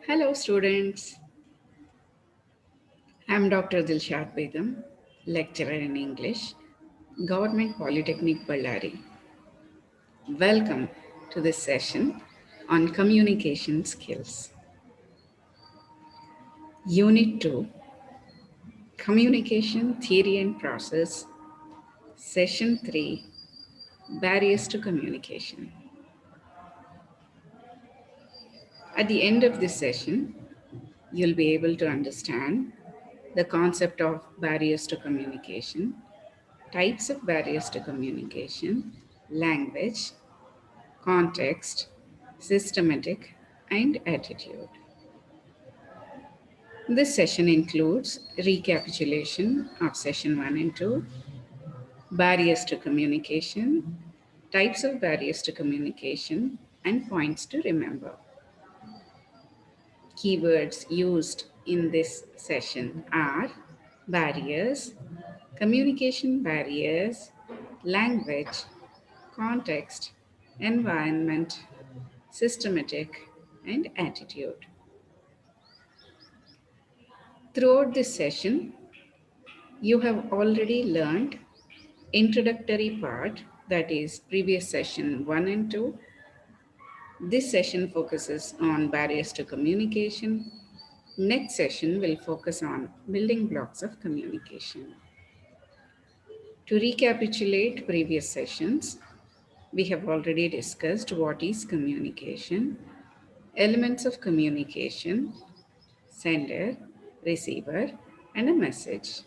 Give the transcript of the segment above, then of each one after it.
Hello, students. I'm Dr. Dilshad Begum, lecturer in English, Government Polytechnic Ballari. Welcome to this session on communication skills. Unit 2, Communication Theory and Process, Session 3, Barriers to Communication. At the end of this session, you'll be able to understand the concept of barriers to communication, types of barriers to communication, language, context, systematic, and attitude. This session includes recapitulation of session 1 and 2, barriers to communication, types of barriers to communication, and points to remember. Keywords used in this session are barriers, communication barriers, language, context, environment, systematic, and attitude. Throughout this session, you have already learned introductory part, that is previous session 1 and 2. This session focuses on barriers to communication. Next session will focus on building blocks of communication. To recapitulate previous sessions, we have already discussed what is communication, elements of communication, sender, receiver, and a message.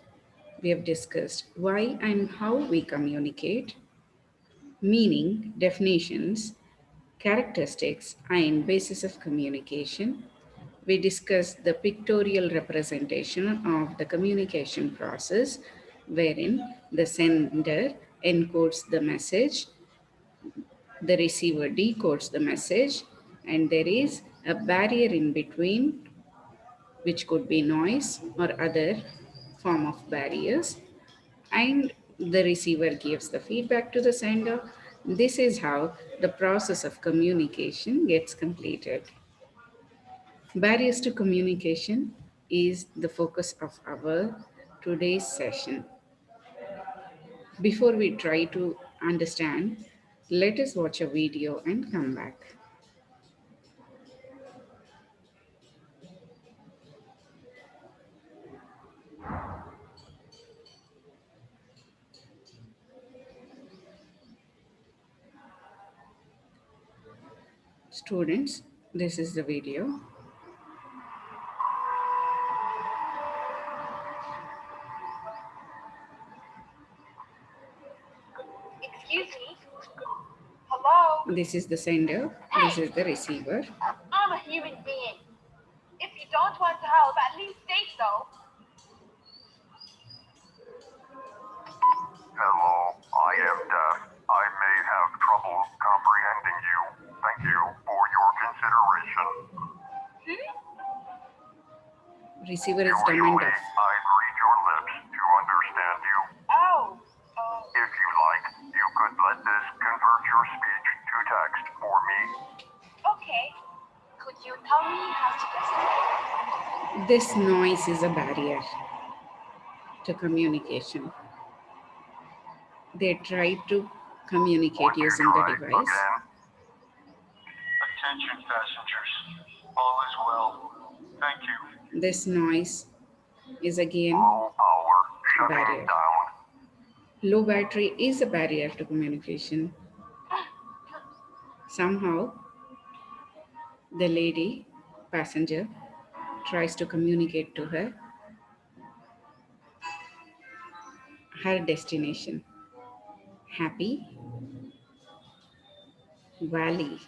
We have discussed why and how we communicate, meaning, definitions, characteristics, and basis of communication. We discussed the pictorial representation of the communication process, wherein the sender encodes the message, the receiver decodes the message, and there is a barrier in between, which could be noise or other form of barriers, and the receiver gives the feedback to the sender. This is how the process of communication gets completed. Barriers to communication is the focus of our today's session. Before we try to understand, let us watch a video and come back. Students, this is the video. Excuse me? Hello? This is the sender, this is the receiver. I'm a human being. If you don't want to help, at least say so. Hello, I am deaf. I may have trouble comprehending you. Thank you for your consideration. Receiver is dumb and Usually, deaf. I'd read your lips to understand you. Oh, If you like, you could let this convert your speech to text for me. okay. Could you tell me how to listen? This noise is a barrier to communication. They try to communicate Would you using the try device. again? Attention passengers, all is well. Thank you. This noise is again Low power shutting barrier. down. Low battery is a barrier to communication. Somehow, the lady passenger tries to communicate to her destination. Happy Valley.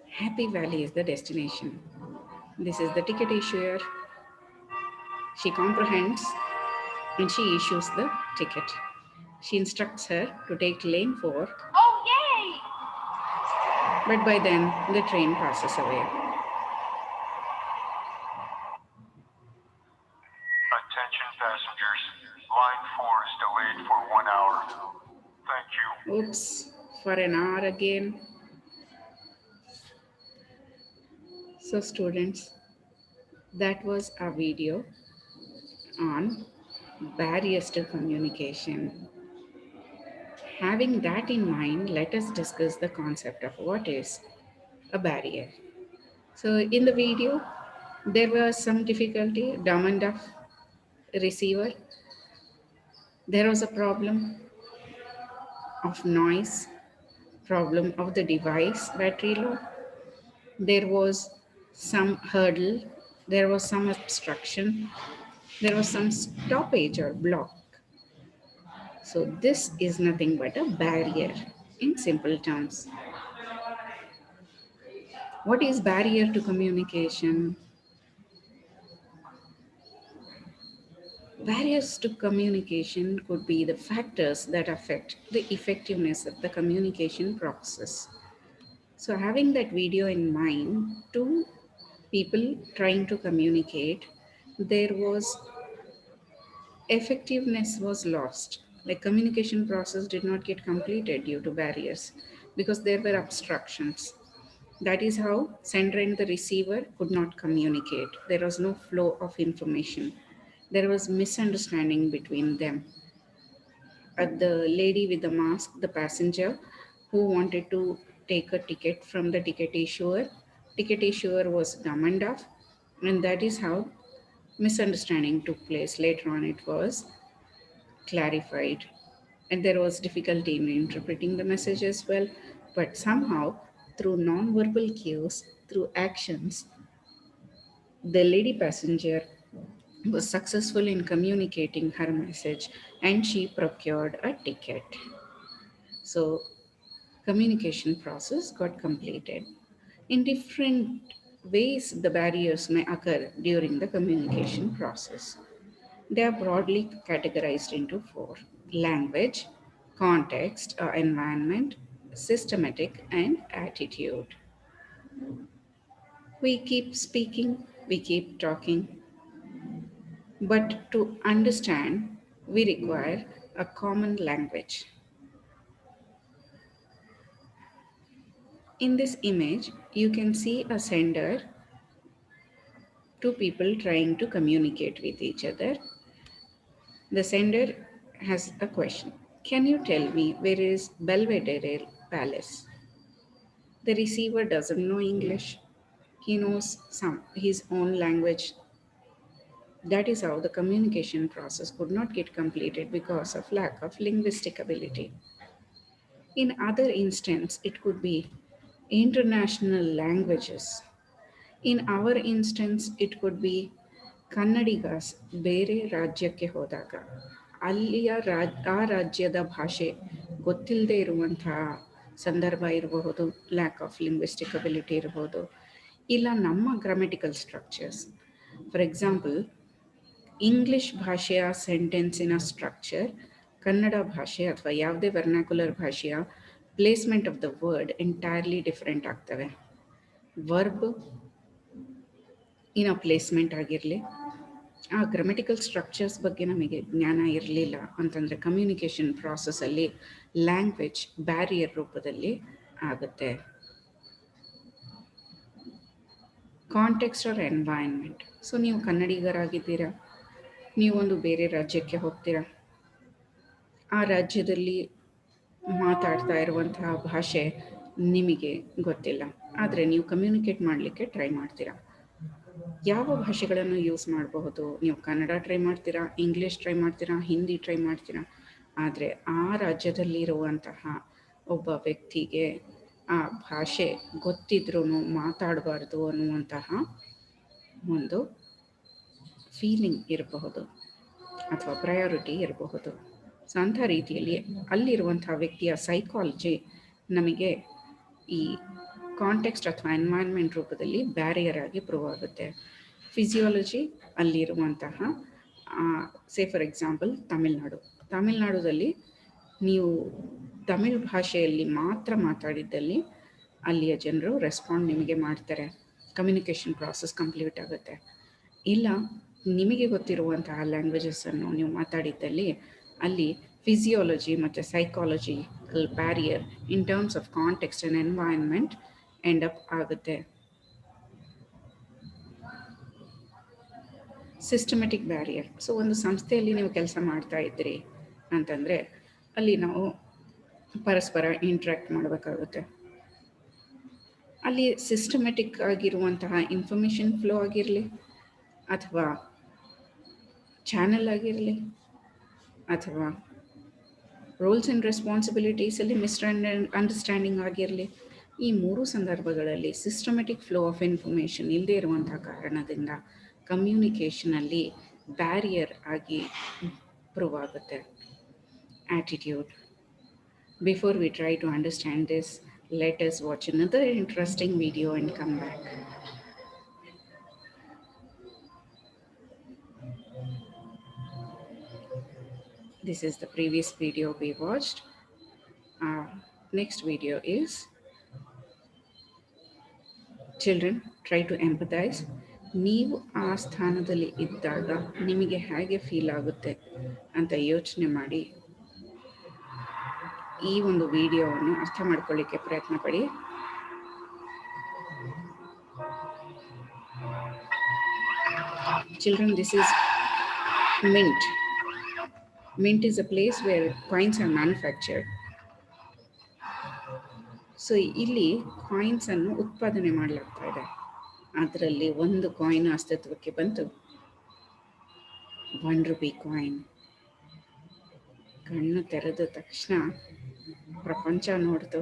Happy Valley is the destination. This is the ticket issuer. She comprehends and she issues the ticket. She instructs her to take lane 4, Oh, yay! but by then the train passes away. Attention passengers, line 4 is delayed for 1 hour. Thank you. Oops, for an hour again. So students, that was a video on barriers to communication. Having that in mind, let us discuss the concept of what is a barrier. So in the video, there was some difficulty, dumb and deaf receiver. There was a problem of noise, problem of the device battery low. There was some hurdle, there was some obstruction, there was some stoppage or block. So this is nothing but a barrier in simple terms. What is barrier to communication? Barriers to communication could be the factors that affect the effectiveness of the communication process. So, having that video in mind, two people trying to communicate, there was effectiveness was lost. Like communication process did not get completed due to barriers because there were obstructions. That is how sender and the receiver could not communicate. There was no flow of information. There was misunderstanding between them. The lady with the mask, the passenger who wanted to take a ticket from the ticket issuer was dumb and deaf, and that is how misunderstanding took place. Later on, it was clarified, and there was difficulty in interpreting the message as well. But somehow, through non-verbal cues, through actions, the lady passenger was successful in communicating her message and she procured a ticket. So, communication process got completed. In different ways, the barriers may occur during the communication process. They are broadly categorized into four: language, context or environment, systematic, and attitude. We keep speaking, we keep talking, but to understand, we require a common language. In this image, you can see a sender, two people trying to communicate with each other. The sender has a question. Can you tell me where is Belvedere Palace? The receiver doesn't know English. He knows some his own language. That is how the communication process could not get completed because of lack of linguistic ability. In other instance, it could be international languages. In our instance, it could be Kannadigas ಬೇರೆ ರಾಜ್ಯಕ್ಕೆ ಹೋದಾಗ ಅಲ್ಲಿಯ ಆ ರಾಜ್ಯದ ಭಾಷೆ ಗೊತ್ತಿಲ್ಲದೆ ಇರುವಂತಹ ಸಂದರ್ಭ ಇರಬಹುದು, ಲ್ಯಾಕ್ ಆಫ್ ಲಿಂಗ್ವಿಸ್ಟಿಕ್ ಅಬಿಲಿಟಿ ಇರಬಹುದು, ಇಲ್ಲ ನಮ್ಮ grammatical structures. For example, English ಭಾಷೆಯ ಸೆಂಟೆನ್ಸಿನ ಸ್ಟ್ರಕ್ಚರ್ ಕನ್ನಡ ಭಾಷೆ ಅಥವಾ ಯಾವುದೇ ವರ್ನಾಕ್ಯುಲರ್ ಭಾಷೆಯ placement of the word entirely different ಆಗ್ತವೆ. ವರ್ಬ್ ಇನ್ ಪ್ಲೇಸ್ಮೆಂಟ್ ಆಗಿರಲಿ, ಆ ಗ್ರಾಮೆಟಿಕಲ್ ಸ್ಟ್ರಕ್ಚರ್ಸ್ ಬಗ್ಗೆ ನಮಗೆ ಜ್ಞಾನ ಇರಲಿಲ್ಲ ಅಂತಂದರೆ ಕಮ್ಯುನಿಕೇಷನ್ ಪ್ರಾಸೆಸ್ಸಲ್ಲಿ ಲ್ಯಾಂಗ್ವೇಜ್ ಬ್ಯಾರಿಯರ್ ರೂಪದಲ್ಲಿ ಆಗುತ್ತೆ. Context R environment. ಸೊ ನೀವು ಕನ್ನಡಿಗರಾಗಿದ್ದೀರಾ, ನೀವೊಂದು ಬೇರೆ ರಾಜ್ಯಕ್ಕೆ ಹೋಗ್ತೀರಾ, ಆ ರಾಜ್ಯದಲ್ಲಿ ಮಾತಾಡ್ತಾ ಇರುವಂತಹ ಭಾಷೆ ನಿಮಗೆ ಗೊತ್ತಿಲ್ಲ, ಆದರೆ ನೀವು ಕಮ್ಯುನಿಕೇಟ್ ಮಾಡಲಿಕ್ಕೆ ಟ್ರೈ ಮಾಡ್ತೀರಾ. ಯಾವ ಭಾಷೆಗಳನ್ನು ಯೂಸ್ ಮಾಡಬಹುದು? ನೀವು ಕನ್ನಡ ಟ್ರೈ ಮಾಡ್ತೀರಾ, ಇಂಗ್ಲೀಷ್ ಟ್ರೈ ಮಾಡ್ತೀರಾ, ಹಿಂದಿ ಟ್ರೈ ಮಾಡ್ತೀರಾ, ಆದರೆ ಆ ರಾಜ್ಯದಲ್ಲಿರುವಂತಹ ಒಬ್ಬ ವ್ಯಕ್ತಿಗೆ ಆ ಭಾಷೆ ಗೊತ್ತಿದ್ರೂ ಮಾತಾಡಬಾರ್ದು ಅನ್ನುವಂತಹ ಒಂದು ಫೀಲಿಂಗ್ ಇರಬಹುದು ಅಥವಾ ಪ್ರಯಾರಿಟಿ ಇರಬಹುದು. ಸೊ ಅಂಥ ರೀತಿಯಲ್ಲಿ ಅಲ್ಲಿರುವಂಥ ವ್ಯಕ್ತಿಯ ಸೈಕಾಲಜಿ ನಮಗೆ ಈ ಕಾಂಟೆಕ್ಸ್ಟ್ ಅಥವಾ ಎನ್ವೈರ್ನ್ಮೆಂಟ್ ರೂಪದಲ್ಲಿ ಬ್ಯಾರಿಯರ್ ಆಗಿ ಪ್ರೂವ್ ಆಗುತ್ತೆ. ಫಿಸಿಯಾಲಜಿ ಅಲ್ಲಿರುವಂತಹ ಫಾರ್ ಎಕ್ಸಾಂಪಲ್ ತಮಿಳ್ನಾಡುದಲ್ಲಿ ನೀವು ತಮಿಳ್ ಭಾಷೆಯಲ್ಲಿ ಮಾತ್ರ ಮಾತಾಡಿದ್ದಲ್ಲಿ ಅಲ್ಲಿಯ ಜನರು ರೆಸ್ಪಾಂಡ್ ನಿಮಗೆ ಮಾಡ್ತಾರೆ, ಕಮ್ಯುನಿಕೇಷನ್ ಪ್ರಾಸೆಸ್ ಕಂಪ್ಲೀಟ್ ಆಗುತ್ತೆ. ಇಲ್ಲ ನಿಮಗೆ ಗೊತ್ತಿರುವಂತಹ ಲ್ಯಾಂಗ್ವೇಜಸನ್ನು ನೀವು ಮಾತಾಡಿದ್ದಲ್ಲಿ ಅಲ್ಲಿ ಫಿಸಿಯಾಲಜಿ ಮತ್ತು psychological barrier in terms of context and environment end up ಆಗುತ್ತೆ. Systematic barrier. ಸೊ ಒಂದು ಸಂಸ್ಥೆಯಲ್ಲಿ ನೀವು ಕೆಲಸ ಮಾಡ್ತಾ ಇದ್ರಿ ಅಂತಂದರೆ ಅಲ್ಲಿ ನಾವು ಪರಸ್ಪರ ಇಂಟ್ರ್ಯಾಕ್ಟ್ ಮಾಡಬೇಕಾಗುತ್ತೆ. ಅಲ್ಲಿ ಸಿಸ್ಟಮೆಟಿಕ್ ಆಗಿರುವಂತಹ ಇನ್ಫಾರ್ಮೇಷನ್ ಫ್ಲೋ ಆಗಿರಲಿ, ಅಥವಾ ಚಾನಲ್ ಆಗಿರಲಿ, ಅಥವಾ ರೋಲ್ಸ್ ಆ್ಯಂಡ್ ರೆಸ್ಪಾನ್ಸಿಬಿಲಿಟೀಸಲ್ಲಿ ಅಂಡರ್ಸ್ಟ್ಯಾಂಡಿಂಗ್ ಆಗಿರಲಿ, ಈ ಮೂರು ಸಂದರ್ಭಗಳಲ್ಲಿ ಸಿಸ್ಟಮೆಟಿಕ್ ಫ್ಲೋ ಆಫ್ ಇನ್ಫಾರ್ಮೇಷನ್ ಇಲ್ಲದೇ ಇರುವಂಥ ಕಾರಣದಿಂದ ಕಮ್ಯುನಿಕೇಷನಲ್ಲಿ ಬ್ಯಾರಿಯರ್ ಆಗಿ ಪ್ರೂವ್ ಆಗುತ್ತೆ. Attitude. Before we try to understand this, let us watch another interesting video and come back. This is the previous video we watched. Our next video is children, try to empathize. ನೀವು ಆ ಸ್ಥಾನದಲ್ಲಿ ಇದ್ದಾಗ ನಿಮಗೆ ಹೇಗೆ feel ಆಗುತ್ತೆ ಅಂತ ಯೋಚನೆ ಮಾಡಿ ಈ ಒಂದು ವಿಡಿಯೋವನ್ನು ಅರ್ಥ ಮಾಡ್ಕೊಳ್ಳಿಕ್ಕೆ ಪ್ರಯತ್ನ ಪಡಿ. Children, this is mint. Mint is a place where coins are manufactured. So ಇಲ್ಲಿ ಕಾಯಿನ್ಸನ್ನು ಉತ್ಪಾದನೆ ಮಾಡಲಾಗ್ತಾ ಇದೆ. ಅದರಲ್ಲಿ ಒಂದು ಕಾಯಿನ್ ಅಸ್ತಿತ್ವಕ್ಕೆ ಬಂತು, 1 ರೂಪಿ ಕಾಯಿನ್. ಕಣ್ಣು ತೆರೆದ ತಕ್ಷಣ ಪ್ರಪಂಚ ನೋಡ್ತು,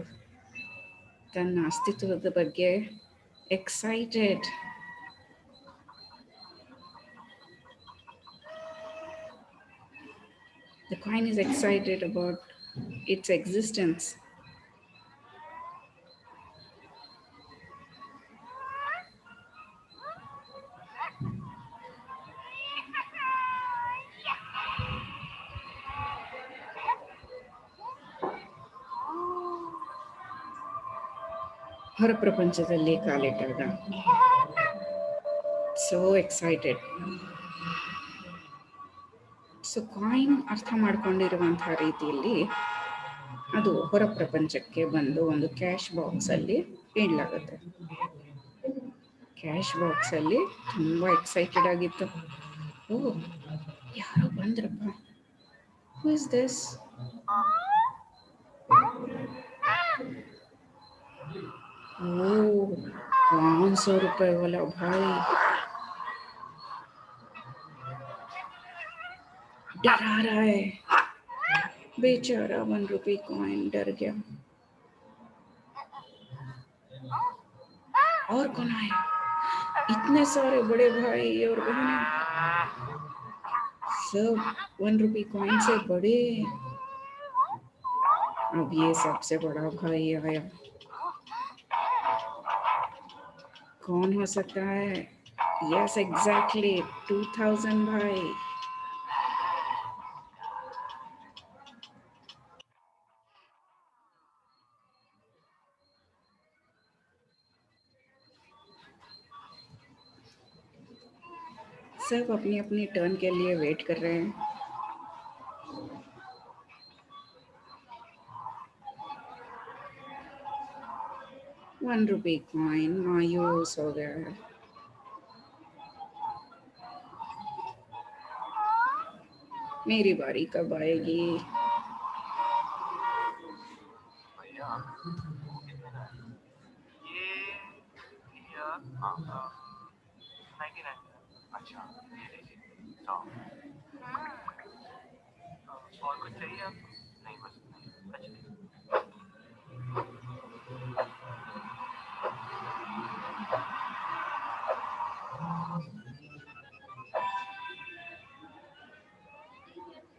ತನ್ನ ಅಸ್ತಿತ್ವದ ಬಗ್ಗೆ excited. The coin is excited about its existence. ಹೊರ ಪ್ರಪಂಚದಲ್ಲಿ ಕಾಲಿಟ್ಟಾಗ ಸೋ ಎಕ್ಸೈಟೆಡ್. ಸೊ ಕಾಯಿನ್ ಅರ್ಥ ಮಾಡ್ಕೊಂಡಿರುವಂತಹ ರೀತಿಯಲ್ಲಿ ಅದು ಹೊರ ಪ್ರಪಂಚಕ್ಕೆ ಬಂದು ಒಂದು ಕ್ಯಾಶ್ ಬಾಕ್ಸಲ್ಲಿ ಇಡಲಾಗುತ್ತೆ. ಕ್ಯಾಶ್ ಬಾಕ್ಸಲ್ಲಿ ತುಂಬ ಎಕ್ಸೈಟೆಡ್ ಆಗಿತ್ತು. ಓ, ಯಾರೋ ಬಂದ್ರಪ್ಪ, ಹೂ ಇಸ್ ದಿಸ್? ओह, 500 रुपए वाला भाई डरा रहा है बेचारा. 1 रुपी कॉइन डर गया. और कौन आए? इतने सारे बड़े भाई और बहनें, सब 1 रुपी कॉइन से बड़े. अब ये सबसे बड़ा भाई आया. कौन हो सकता है? यस, एग्जैक्टली 2000 भाई. सब अपनी अपनी टर्न के लिए वेट कर रहे हैं. ₹1 कॉइन मायूस हो गया है. मेरी बारी कब आएगी? भैया वो कितने का है? ये भैया 99. अच्छा, ये लीजिए 100. और कुछ चाहिए आपको? नहीं, बस अच्छा.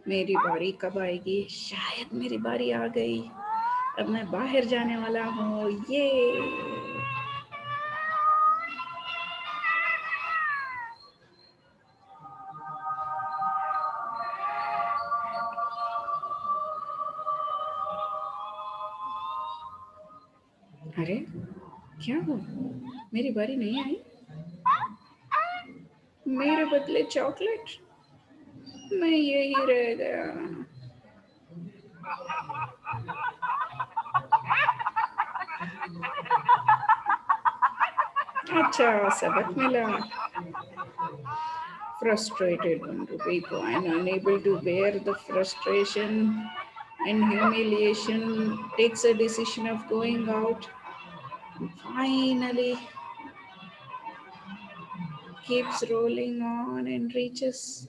मेरी बारी कब आएगी? शायद मेरी बारी आ गई. अब मैं बाहर जाने वाला हूँ. ये अरे क्या हुआ? मेरी बारी नहीं आई. मेरे बदले चॉकलेट. मैं यही रह गया. अच्छा, सबक मिला. Frustrated 1 rupee coin, unable to bear the frustration and humiliation, takes a decision of going out. Finally, keeps rolling on and reaches.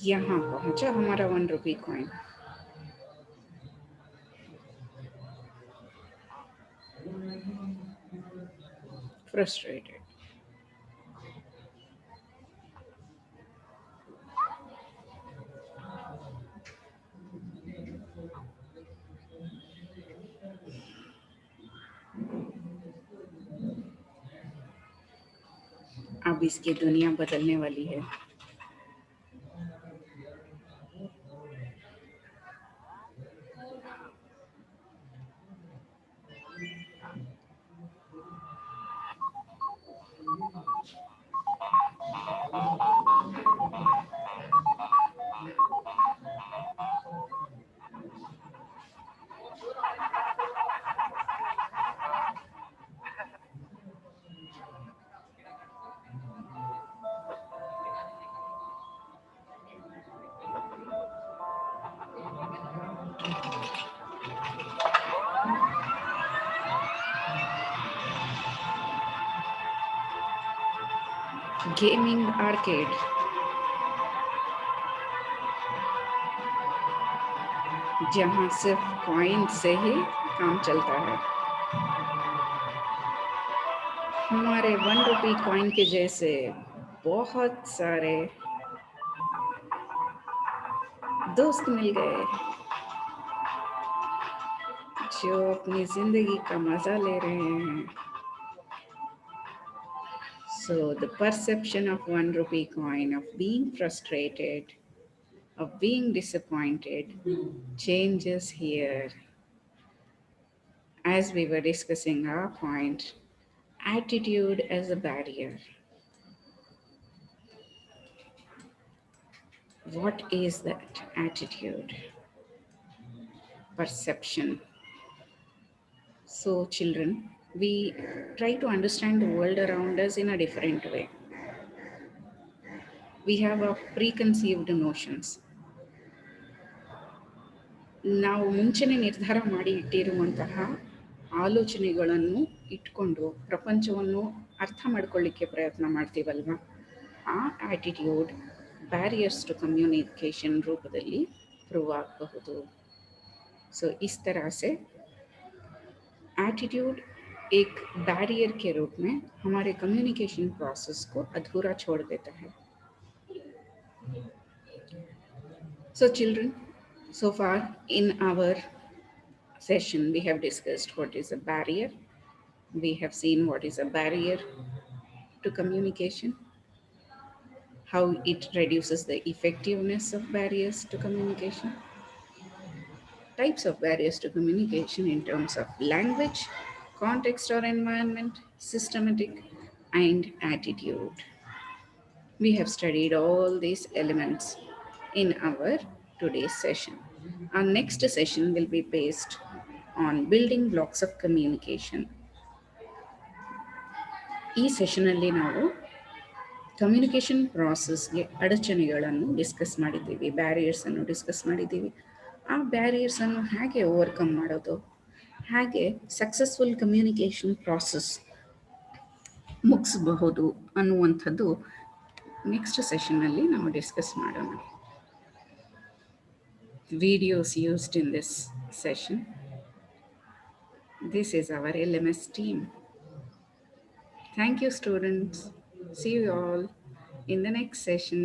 यहाँ पहुंचा हमारा 1 rupee coin. Frustrated. अब इसकी दुनिया बदलने वाली है. Gaming arcade. जहाँ सिर्फ कॉइन से ही काम चलता है. हमारे 1 rupee कॉइन के जैसे बहुत सारे दोस्त मिल गए जो अपनी जिंदगी का मजा ले रहे हैं. So the perception of 1 rupee coin, of being frustrated, of being disappointed, changes here. As we were discussing our point, attitude as a barrier. What is that attitude? Perception. So children, we try to understand the world around us in a different way. We have our preconceived notions. ನಾವು ಮುಂಚೆನೇ ನಿರ್ಧಾರ ಮಾಡಿ ಇಟ್ಟಿರುವಂತಹ ಆಲೋಚನೆಗಳನ್ನು ಇಟ್ಕೊಂಡು ಪ್ರಪಂಚವನ್ನು ಅರ್ಥ ಮಾಡ್ಕೊಳ್ಳಿಕ್ಕೆ ಪ್ರಯತ್ನ ಮಾಡ್ತೀವಲ್ವಾ, ಆ ಆಟಿಟ್ಯೂಡ್ ಬ್ಯಾರಿಯರ್ಸ್ ಟು ಕಮ್ಯುನಿಕೇಶನ್ ರೂಪದಲ್ಲಿ ಪ್ರೂವ್ ಆಗಬಹುದು. सो इस तरह से एटीट्यूड एक बैरियर के रूप में हमारे कम्युनिकेशन प्रोसेस को अधूरा छोड़ देता है. So children, so far in our session we have discussed what is a barrier. We have seen what is a barrier to communication, how it reduces the effectiveness of barriers to communication, types of barriers to communication in terms of language, context or environment, systematic, and attitude. We have studied all these elements in our today's session. Our next session will be based on building blocks of communication. ಈ ಸೆಷನಲ್ಲಿ ನಾವು communication ಪ್ರಾಸೆಸ್ಗೆ ಅಡಚಣೆಗಳನ್ನು discuss ಮಾಡಿದ್ದೀವಿ, ಬ್ಯಾರಿಯರ್ಸನ್ನು discuss ಮಾಡಿದ್ದೀವಿ. ಆ ಬ್ಯಾರಿಯರ್ಸನ್ನು ಹೇಗೆ overcome ಮಾಡೋದು, ಹೇಗೆ successful communication process ಮುಗಿಸಬಹುದು ಅನ್ನುವಂಥದ್ದು ನೆಕ್ಸ್ಟ್ ಸೆಷನ್ನಲ್ಲಿ ನಾವು ಡಿಸ್ಕಸ್ ಮಾಡೋಣ. Videos used in this session. This is our LMS team. Thank you, students. See you all in the next session.